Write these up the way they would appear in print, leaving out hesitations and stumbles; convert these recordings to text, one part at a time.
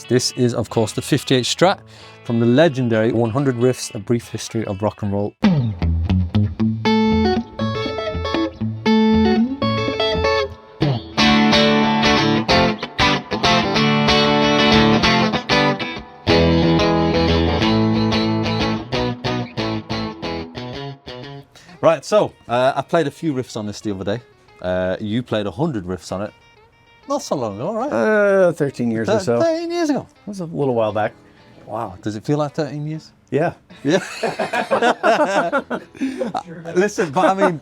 This is, of course, the 58 Strat from the legendary 100 Riffs, A Brief History of Rock and Roll. Right, so I played a few riffs on this the other day. You played 100 riffs on it. Not so long ago, right? 13 years or so. 13 years ago. It was a little while back. Wow, does it feel like 13 years? Yeah. Yeah. Listen, but I mean,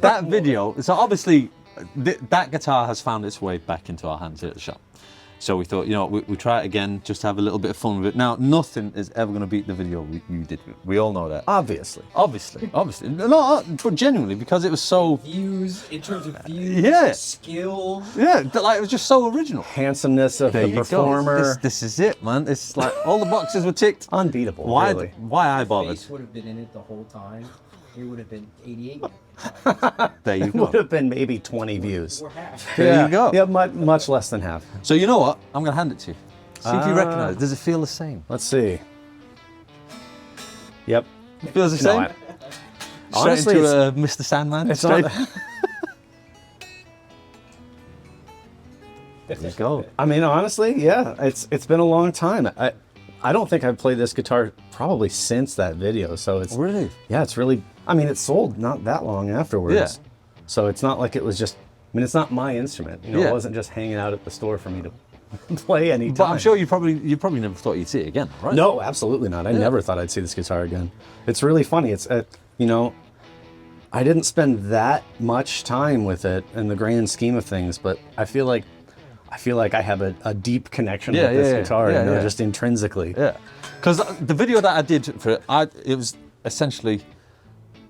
that video, so obviously that guitar has found its way back into our hands here at the shop. So we thought, you know, we try it again, just to have a little bit of fun with it. Now, nothing is ever going to beat the video you did. We all know that. Obviously. No, but genuinely, because it was so... Views, in terms of views, yeah. skill. Yeah, like it was just so original. Handsomeness of the performer. This is it, man. It's like all the boxes were ticked. Unbeatable, Why? really. Why I bothered? Face would have been in it the whole time. It would have been 88. There you It go. would have been maybe 20 views. Or half. There you go. Yeah, much less than half. So you know what? I'm going to hand it to you. See if you recognise it. Does it feel the same? Let's see. Yep. It feels the same? Honestly, Straight into Mr. Sandman? it's Straight. not. There you go. I mean, honestly, yeah, it's been a long time. I don't think I've played this guitar probably since that video. So it's Really? yeah, it's really. I mean, it sold not that long afterwards. Yeah. So it's not like it was just. I mean, it's not my instrument. You know, Yeah. it wasn't just hanging out at the store for me to play anytime. But I'm sure you probably never thought you'd see it again, right? No, absolutely not. I never thought I'd see this guitar again. It's really funny. It's you know, I didn't spend that much time with it in the grand scheme of things, but I feel like I have a deep connection with this guitar, you know, just intrinsically. Yeah, because the video that I did for it, it was essentially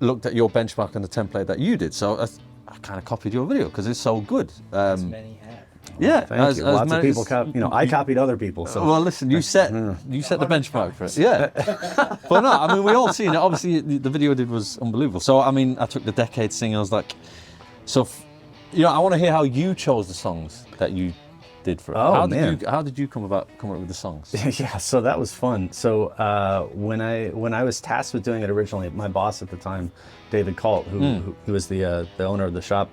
looked at your benchmark and the template that you did. So I kind of copied your video because it's so good. As many have. Yeah, Thank you. Lots of people, I copied other people. So well, listen, you set the benchmark for it. Yeah, but no, I mean we all seen it. Obviously, the video I did was unbelievable. So I mean, I took the decade thing. I was like, you know, I want to hear how you chose the songs that you did for it. Oh, How did you come up with the songs? Yeah, so that was fun. So when I was tasked with doing it originally, my boss at the time, David Colt, who was the owner of the shop,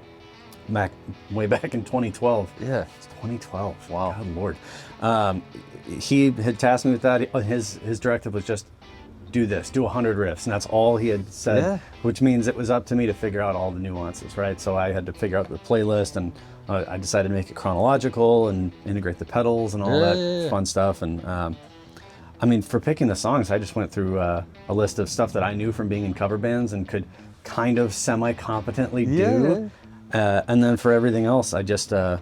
way back in 2012. Yeah, it's 2012. Wow, good lord. He had tasked me with that. His directive was just do 100 riffs, and that's all he had said. Yeah. Which means it was up to me to figure out all the nuances, right? So I had to figure out the playlist, and I decided to make it chronological and integrate the pedals and all that fun stuff. And I mean, for picking the songs, I just went through a list of stuff that I knew from being in cover bands and could kind of semi-competently do. And then for everything else, I just, you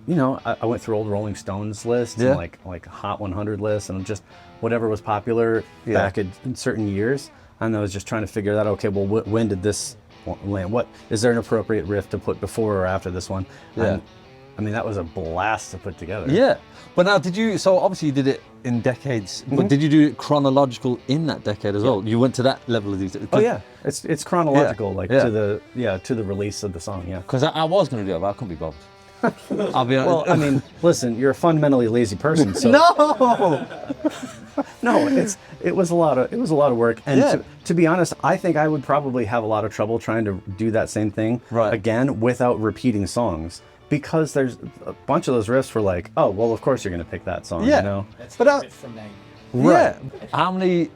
know, I went through old Rolling Stones lists and like Hot 100 lists and just whatever was popular back in certain years. And I was just trying to figure that out. Okay, well, when did this land? What is there an appropriate riff to put before or after this one? Yeah. And, I mean, that was a blast to put together. Yeah, but now so obviously you did it in decades, but did you do it chronological in that decade as well? You went to that level of detail? Oh yeah, it's chronological, to the release of the song. Yeah. Because I was going to do it, but I couldn't be bothered. I'll be honest. Well, I mean, listen, you're a fundamentally lazy person, so no, it was a lot of work, and to be honest, I think I would probably have a lot of trouble trying to do that same thing again without repeating songs, because there's a bunch of those riffs were like, oh well, of course you're going to pick that song, you know. That's from that. Right. How many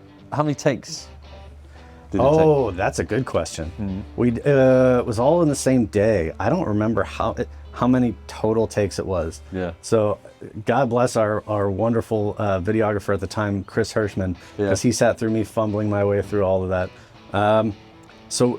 takes? Did it take? That's a good question. It was all in the same day. I don't remember how many total takes it was. Yeah. So God bless our wonderful videographer at the time, Chris Hirschman, because he sat through me fumbling my way through all of that. So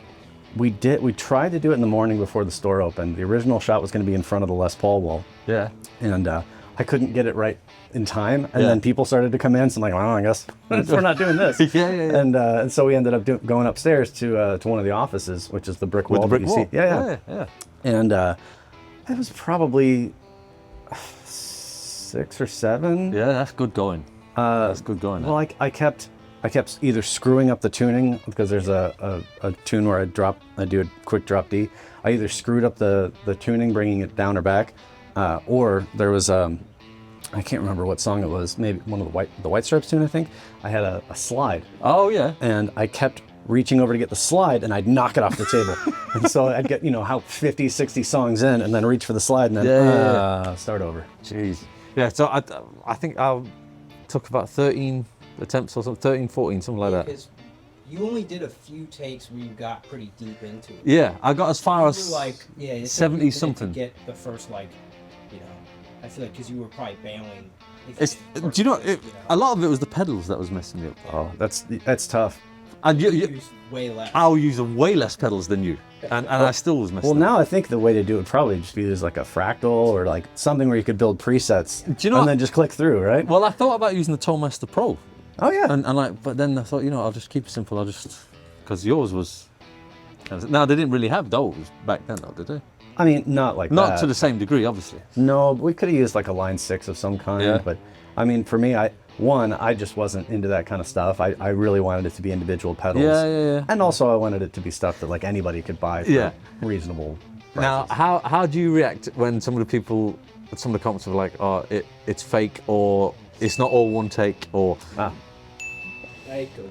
we tried to do it in the morning before the store opened. The original shot was going to be in front of the Les Paul wall. Yeah. And I couldn't get it right in time, and then people started to come in, so I'm like, well, I guess we're not doing this. And so we ended up going upstairs to one of the offices, which is the brick wall. With the brick wall. See. Yeah. And it was probably 6 or 7. Yeah, that's good going. That's good going. Well, I kept either screwing up the tuning, because there's a tune where I do a quick drop D. I either screwed up the tuning, bringing it down or back, or there was I can't remember what song it was. Maybe one of the White Stripes tune, I think. I had a slide, Oh yeah. and I kept reaching over to get the slide, and I'd knock it off the table. And so I'd get, how 50, 60 songs in, and then reach for the slide, and then start over. Jeez. Yeah. So I think I took about 13 attempts or something, 13, 14, something like that. Because you only did a few takes where you got pretty deep into it. Yeah, I got as far You as were like, yeah, it's 70 like you something. to get the first, like, I feel like because you were probably bailing. It's, do you know, a lot of it was the pedals that was messing me up. Oh, that's tough. And You used way less. I'll use way less pedals than you, and I still was messing Well, up. now I think the way to do it would probably just be use like a fractal or like something where you could build presets Do you know and what? then just click through, right? Well, I thought about using the Tollmaster Pro, Oh yeah. and but then I thought, I'll just keep it simple. I'll just, because yours was. Now they didn't really have those back then, though, did they? I mean, not like Not that. to the same degree, obviously. No, we could have used like a line 6 of some kind, Yeah. but I mean, for me, I just wasn't into that kind of stuff. I really wanted it to be individual pedals. Yeah. And also I wanted it to be stuff that like anybody could buy for Yeah. reasonable Now, prices. how do you react when some of the comments were like, oh, it's fake, or it's not all one take, or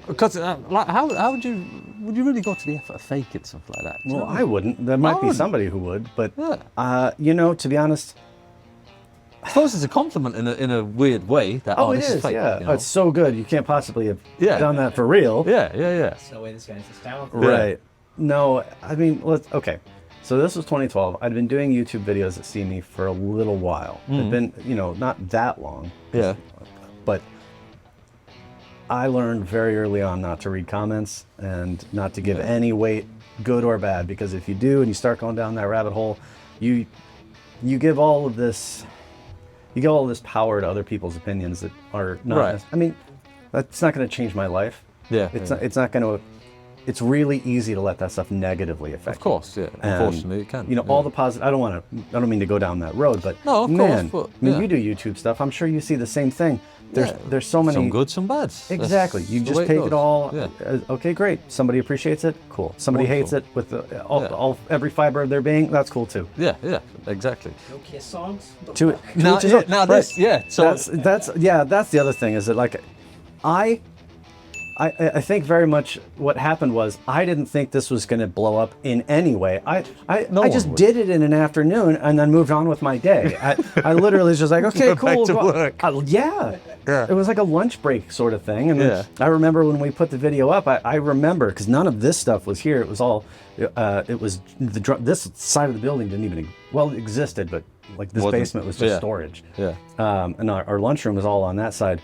because like how would you really go to the effort of faking something like that? Do you Well, know what I I mean? wouldn't. There might be wouldn't. somebody who would, but Yeah. to be honest, I suppose it's a compliment in a weird way that it this is is, fake. yeah. you know? It's so good. You can't possibly have Yeah. done that for real. Yeah. That's the way this guy's just talented. Right. No, I mean, okay. So this was 2012. I'd been doing YouTube videos that see me for a little while. It'd been, not that long. Yeah. But I learned very early on not to read comments and not to give any weight, good or bad, because if you do and you start going down that rabbit hole, you give all of this power to other people's opinions that are not. Right. I mean, that's not going to change my life. Yeah. It's not going to. It's really easy to let that stuff negatively affect. Of course, yeah. And, Unfortunately, it can. all the positive. I don't mean to go down that road, but No, of course, man, but, I mean, yeah. you do YouTube stuff. I'm sure you see the same thing. There's so many. Some good, some bad. Exactly. You That's the just way take goes. it all. Yeah. Okay, great. Somebody appreciates it. Cool. Somebody hates it Wonderful. with every fiber of their being. That's cool too. Yeah, exactly. No Kiss songs? To it. Now, to each his own. now Right. this, yeah. So that's the other thing is that like, I think very much what happened was I didn't think this was going to blow up in any way. I one just would. did it in an afternoon and then moved on with my day. I literally was just like, okay, Go back cool. to go- work. Yeah. Yeah. It was like a lunch break sort of thing. And then Yeah. I remember when we put the video up, I remember because none of this stuff was here. It was all, it was this side of the building didn't even, it existed, but like this Wasn't- basement was just yeah. storage. Yeah. And our lunchroom was all on that side.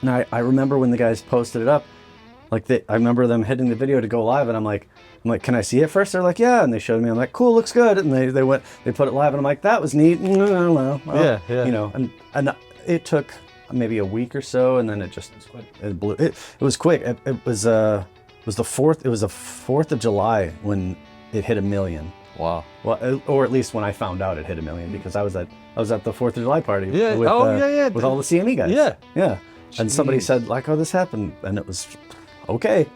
And I remember when the guys posted it up, I remember them hitting the video to go live, and I'm like, can I see it first? They're like, yeah, and they showed me. I'm like, cool, looks good. And they put it live, and I'm like, that was neat. Well, Yeah. And it took maybe a week or so, and then it blew. It was quick. It was the 4th. It was the 4th of July when it hit 1 million. Wow. Well, or at least when I found out it hit 1 million, because I was at the 4th of July party. Yeah. With, Yeah. with all the CME guys. Yeah. Yeah. And somebody Jeez. said like, oh, this happened, and it was okay.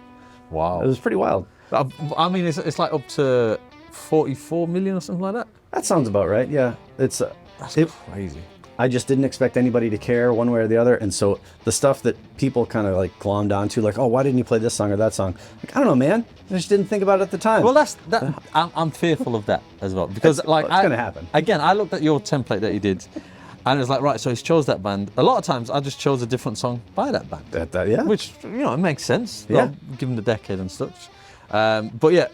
Wow. It was pretty wild. I mean, it's like up to 44 million or something like that. That sounds about right. Yeah. That's crazy. I just didn't expect anybody to care one way or the other, and so the stuff that people kind of like glommed onto, like, oh, why didn't you play this song or that song? Like, I don't know, man. I just didn't think about it at the time. Well, that. I'm fearful of that as well, because It's like gonna happen. Again, I looked at your template that you did, and it was like, right, so he's chose that band. A lot of times, I just chose a different song by that band, yeah. which it makes sense. Yeah. Given the decade and such. But yeah,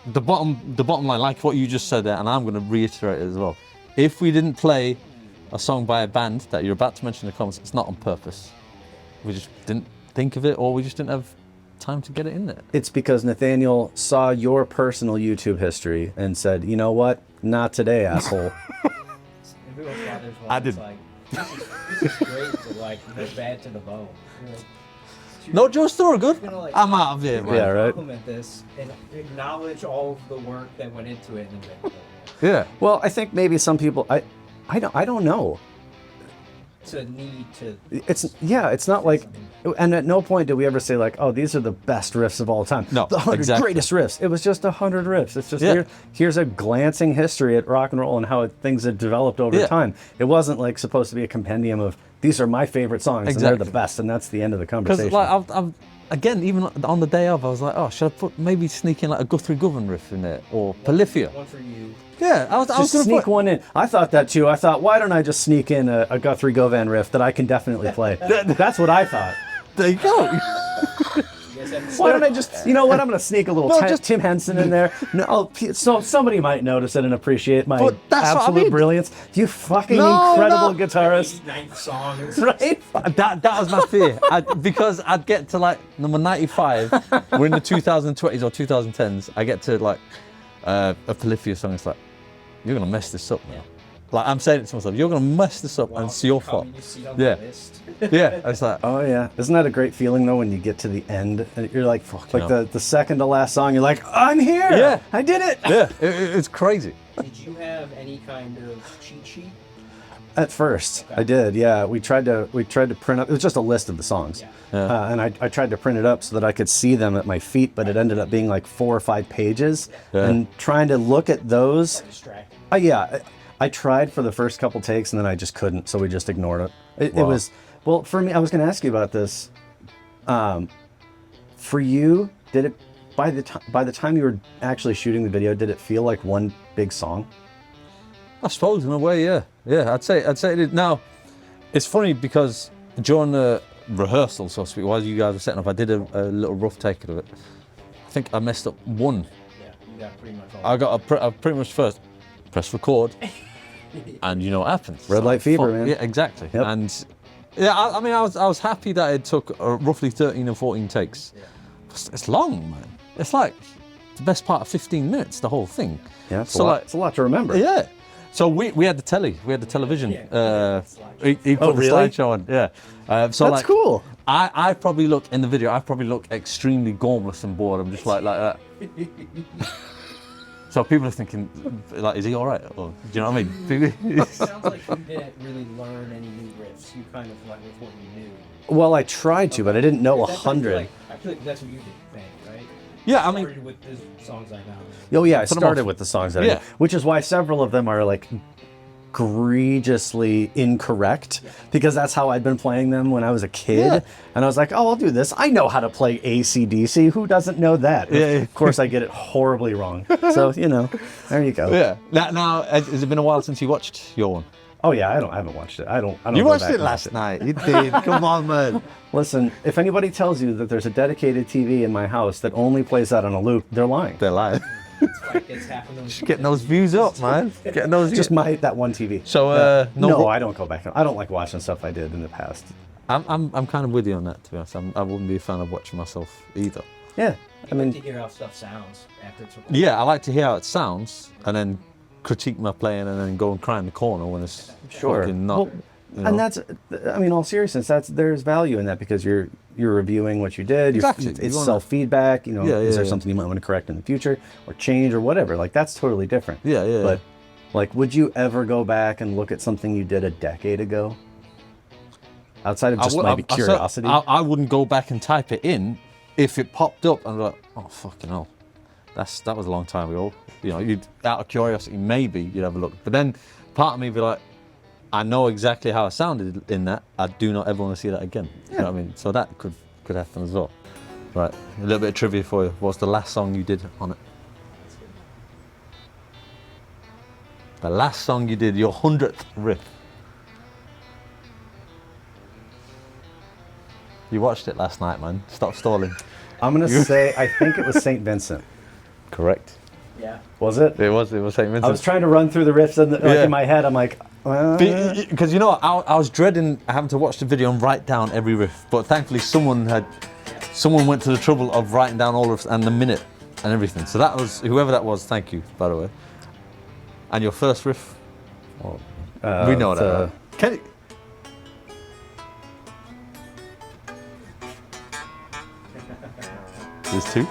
the bottom line, like what you just said there, and I'm going to reiterate it as well. If we didn't play a song by a band that you're about to mention in the comments, it's not on purpose. We just didn't think of it, or we just didn't have time to get it in there. It's because Nathaniel saw your personal YouTube history and said, you know what? Not today, asshole. Everyone's father's one. I It's didn't. like, this is great, but like, they're bad to the bone. You're like, No, Joe Store, good. You're gonna, like, I'm out of here, man. Yeah, right. compliment this and acknowledge all of the work that went into it. And then, Yeah. Well, I think maybe some people, I don't know. to need to. It's not like, and at no point did we ever say like, oh, these are the best riffs of all time. No, the 100 exactly. greatest riffs. It was just 100 riffs. It's just Yeah. here's a glancing history at rock and roll and how things have developed over Yeah. time. It wasn't like supposed to be a compendium of these are my favorite songs and they're the Exactly. best, and that's the end of the Because conversation. like I've again, even on the day of, I was like, oh, should I put maybe sneak in like a Guthrie Govan riff in there or Polyphia? One for you. Yeah, I was Just gonna sneak put, one in. I thought that too. I thought, why don't I just sneak in a Guthrie Govan riff that I can definitely play? That's what I thought. There you go. You guys have Why don't I just, you know what? I'm going to sneak a little No, just- Tim Henson in there. No, so somebody might notice it and appreciate my But that's what I absolute mean. brilliance. You fucking No, incredible no. guitarist, 89th song. right? That was my fear. Because I'd get to like number 95, we're in the 2020s or 2010s, I get to like a Polyphia song, it's like, you're going to mess this up now. Like I'm saying it to myself, you're going to mess this up and it's your fault. Yeah. Yeah, it's like, Oh yeah, isn't that a great feeling though when you get to the end and you're like, hell. the second to last song, you're like, I'm here. Yeah. I did it. yeah, it's crazy. Did you have any kind of cheat sheet? At first, I did. Yeah, we tried to print up. It was just a list of the songs, Yeah. and I tried to print it up so that I could see them at my feet. But it ended up being like 4 or 5 pages, Yeah. and trying to look at those. Distracted. Yeah, I tried for the first couple takes, and then I just couldn't, so we just ignored it. It Wow. was well for me. I was going to ask you about this. For you, did it by the time you were actually shooting the video, did it feel like one big song? I suppose in a way, yeah. Yeah, I'd say it did. Now, it's funny because during the rehearsal, so to speak, while you guys were setting up, I did a little rough take of it. I think I messed up one. Yeah, you got pretty much all. I got I pretty much first press record, and you know what happens. Red light fever, Fuck, man. Yeah, exactly. Yep. And yeah, I mean, I was happy that it took roughly 13 or 14 takes. Yeah. It's long, man. It's like the best part of 15 minutes, the whole thing. Yeah, it's, So, a lot, like- it's a lot to remember. Yeah. So we had the telly, we had the television. Yeah. He put Oh, the really? slideshow on. Yeah. So That's like, cool. I probably look in the video. I probably look extremely gormless and bored. I'm just like that. So people are thinking, like, is he all right? Or, do you know what I mean? It sounds like you didn't really learn any new riffs. You kind of went with what you knew. Well, I tried to, but I didn't know That's, I feel 100. like- I feel like that's what you did, Fanny, right? Yeah, I mean- Started with the songs I know. Oh yeah, I For the started most- with the songs that I Yeah. knew, which is why several of them are like egregiously incorrect, because that's how I'd been playing them when I was a kid. Yeah. And I was like, oh, I'll do this. I know how to play AC/DC. Who doesn't know that? Yeah, yeah. Of course, I get it horribly wrong. So, you know, there you go. Yeah. Now, has it been a while since you watched your one? Oh yeah, I haven't watched it. I don't You go watched back it and watch last night. You did. Come on, man. Listen, if anybody tells you that there's a dedicated TV in my house that only plays that on a loop, they're lying. They're lying. Like it's happened on Getting those views up, man. Getting those views. Just that one TV. So, no, I don't go back. I don't like watching stuff I did in the past. I'm kind of with you on that, to be honest. I wouldn't be a fan of watching myself either. Yeah, I to mean, hear how stuff sounds after it's recorded. Yeah, I like to hear how it sounds and then critique my playing and then go and cry in the corner when it's Sure. fucking not. Well, you know. and that's, I mean, all seriousness, there's value in that because you're reviewing what you did. Exactly. It's You wanna- self-feedback. You know, Yeah, is there yeah. something you might want to correct in the future or change or whatever? Like that's totally different. Yeah, yeah. But like, would you ever go back and look at something you did a decade ago? Outside of just maybe curiosity. I wouldn't go back and type it in if it popped up and like, oh fucking hell, that was a long time ago. You know, you'd out of curiosity maybe you'd have a look, but then part of me would be like, I know exactly how I sounded in that. I do not ever want to see that again. You know what I mean? So that could happen as well. Right, a little bit of trivia for you. What's the last song you did on it? The last song you did, your 100th riff. You watched it last night, man. Stop stalling. I'm gonna say I think it was St. Vincent. Correct. Yeah. Was it? It was St. Vincent. I was trying to run through the riffs Yeah. in my head. I'm like, Because you know what, I was dreading having to watch the video and write down every riff, but thankfully someone went to the trouble of writing down all riffs and the minute and everything. So that was, whoever that was, thank you, by the way. And your first riff? Well, we know that. Can you? There's two.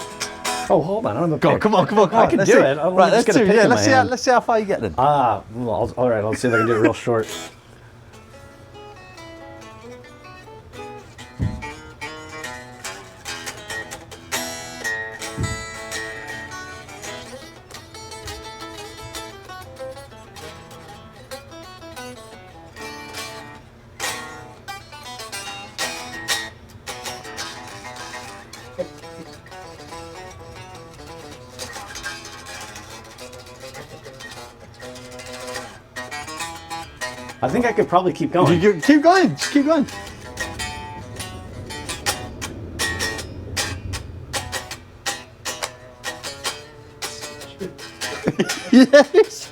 oh, hold on, I don't have a Go, pick. come on. I can Let's do see. it. I'm Right, just let's gonna do. pick Yeah, in let's my see. hand. Let's see how far you get then. All right, let's see if I can do it real short. I think I could probably keep going. Keep going. Just keep going. Yes.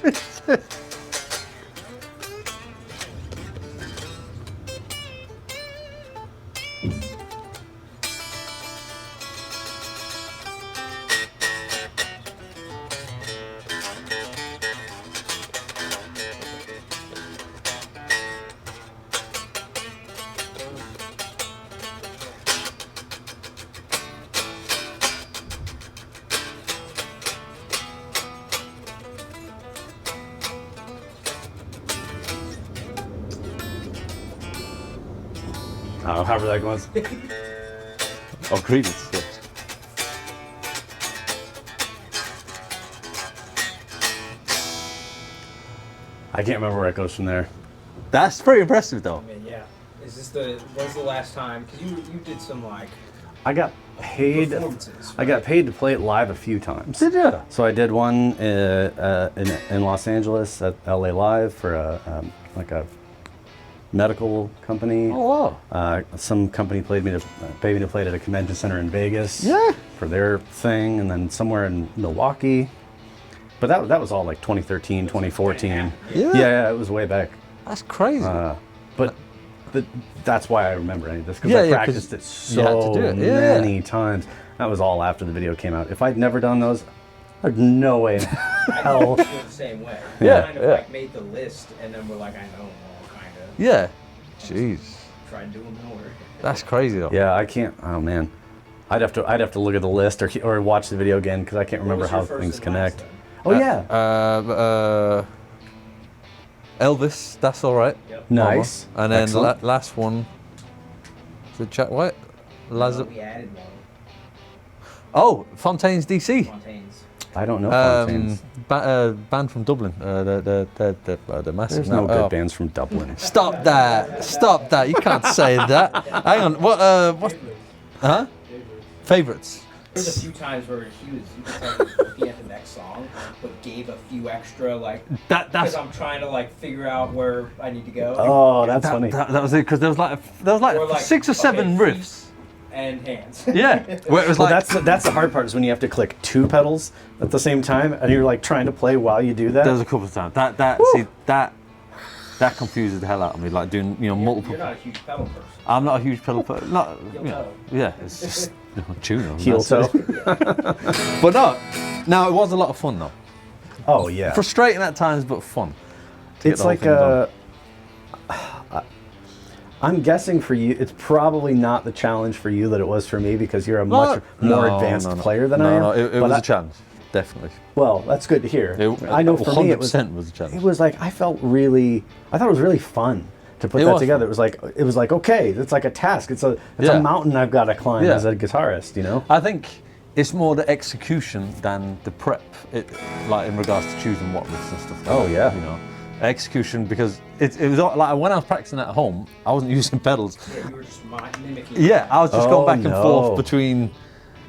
However that goes. Oh, credence. Yeah. I can't remember where it goes from there. That's pretty impressive, though. I mean, yeah. Is this when's the last time? Because you did some like I got paid. performances. I got paid to play it live a few times. Did you? So I did one in Los Angeles at LA Live for a medical company. Oh, wow. Some company paid me to play it at a convention center in Vegas. Yeah. For their thing, and then somewhere in Milwaukee. But that was all like 2013, 2014. Yeah, it was way back. That's crazy. But that's why I remember any of this, because Yeah, I yeah, 'cause practiced it you had to so do it. Yeah. many times. That was all after the video came out. If I'd never done those, there's no way in hell. I feel the same way. Yeah, We kind of yeah. like made the list, and then we're like, I know them all, kind of. Yeah. Jeez. Try and do them in order. That's crazy, though. Yeah, I can't. Oh man, I'd have to look at the list or watch the video again, because I can't remember was your how first things and connect. last, then? Oh yeah, Elvis, that's all right. Yep. nice. And then Excellent. last one, the chat what? We added one. Oh, Fontaine's DC. Fontaines. I don't know. Fontaines. Band from Dublin. The massive. There's no good oh. bands from Dublin. Stop that! Stop that! You can't say that. Hang on. What? Huh? Favorites. There's a few times where you could tell he was looking at the next song, but gave a few extra like. That's Because I'm trying to like figure out where I need to go. Oh, that's funny. that was it, because there was like Or, like, 6 or 7 okay, riffs. And hands. Yeah, where it was Well, like that's the hard part, is when you have to click 2 pedals at the same time, and you're like trying to play while you do that. there was a couple of times that confuses the hell out of me. Like doing multiple. You're not a huge pedal person. I'm not a huge pedal player. Not Heel toe. yeah, it's just tuner. Heel toe. But no, it was a lot of fun though. Oh yeah. Frustrating at times, but fun. to get It's the whole like thing done. I'm guessing for you, it's probably not the challenge for you that it was for me, because you're a much more advanced player than I am. No, it But was a challenge, definitely. Well, that's good to hear. I know for me it was 100% was a challenge. It was like I thought it was really fun to put It that was together. fun. It was like okay, it's like a task. It's a Yeah. mountain I've got to climb Yeah. as a guitarist. You know. I think it's more the execution than the prep, like in regards to choosing what riffs and stuff. Like Oh, that, yeah. you know, execution, because it was like when I was practicing at home, I wasn't using pedals. Yeah, you were just mimicking. Yeah, I was just Oh, going back and no. forth between.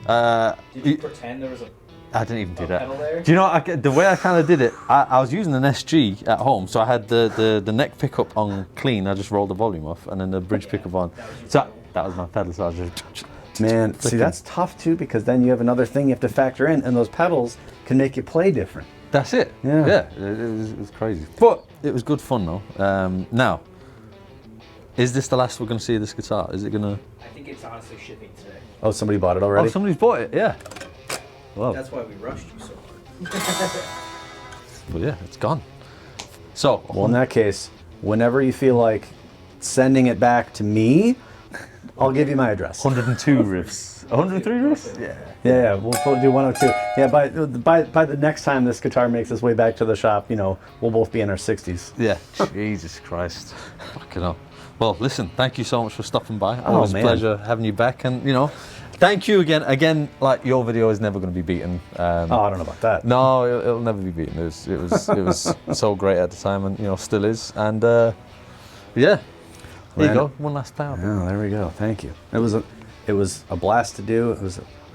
Did you pretend there was a I didn't even do that. pedal there? Do you know the way I kind of did it? I was using an SG at home, so I had the neck pickup on clean. I just rolled the volume off, and then the bridge pickup on. So that was my pedal. So I was just. Man, see, that's tough too, because then you have another thing you have to factor in, and those pedals can make you play different. That's it. Yeah. It was crazy. But it was good fun though. Now, is this the last we're going to see of this guitar? Is it going to... I think it's honestly shipping today. Oh, somebody bought it already? Oh, somebody's bought it, yeah. Well, That's why we rushed you so hard. well, yeah, it's gone. So, Well, in that case, whenever you feel like sending it back to me, I'll give you my address. 102 riffs. 103 riffs? Yeah. Yeah, we'll do 102. Yeah, by the next time this guitar makes its way back to the shop, we'll both be in our 60s. Yeah. Jesus Christ. Fucking hell. Well, listen, thank you so much for stopping by. Oh, Always a man. pleasure having you back. And, thank you again. Again, like, your video is never going to be beaten. Oh, I don't know about that. No, it'll never be beaten. It was so great at the time, and still is. And yeah, there you go. One last power. Oh, there we go. Thank you. It was a blast to do.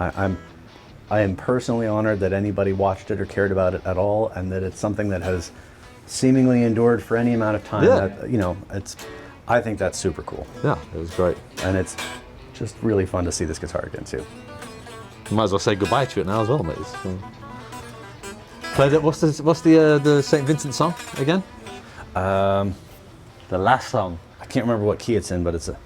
I am personally honored that anybody watched it or cared about it at all, and that it's something that has seemingly endured for any amount of time. Yeah. That, you know, I think that's super cool. Yeah, it was great. And it's just really fun to see this guitar again too. You might as well say goodbye to it now as well, mate. Play the, what's the St. Vincent song again? The last song. I can't remember what key it's in, but it's a...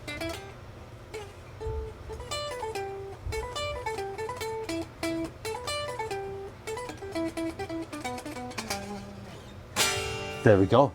There we go.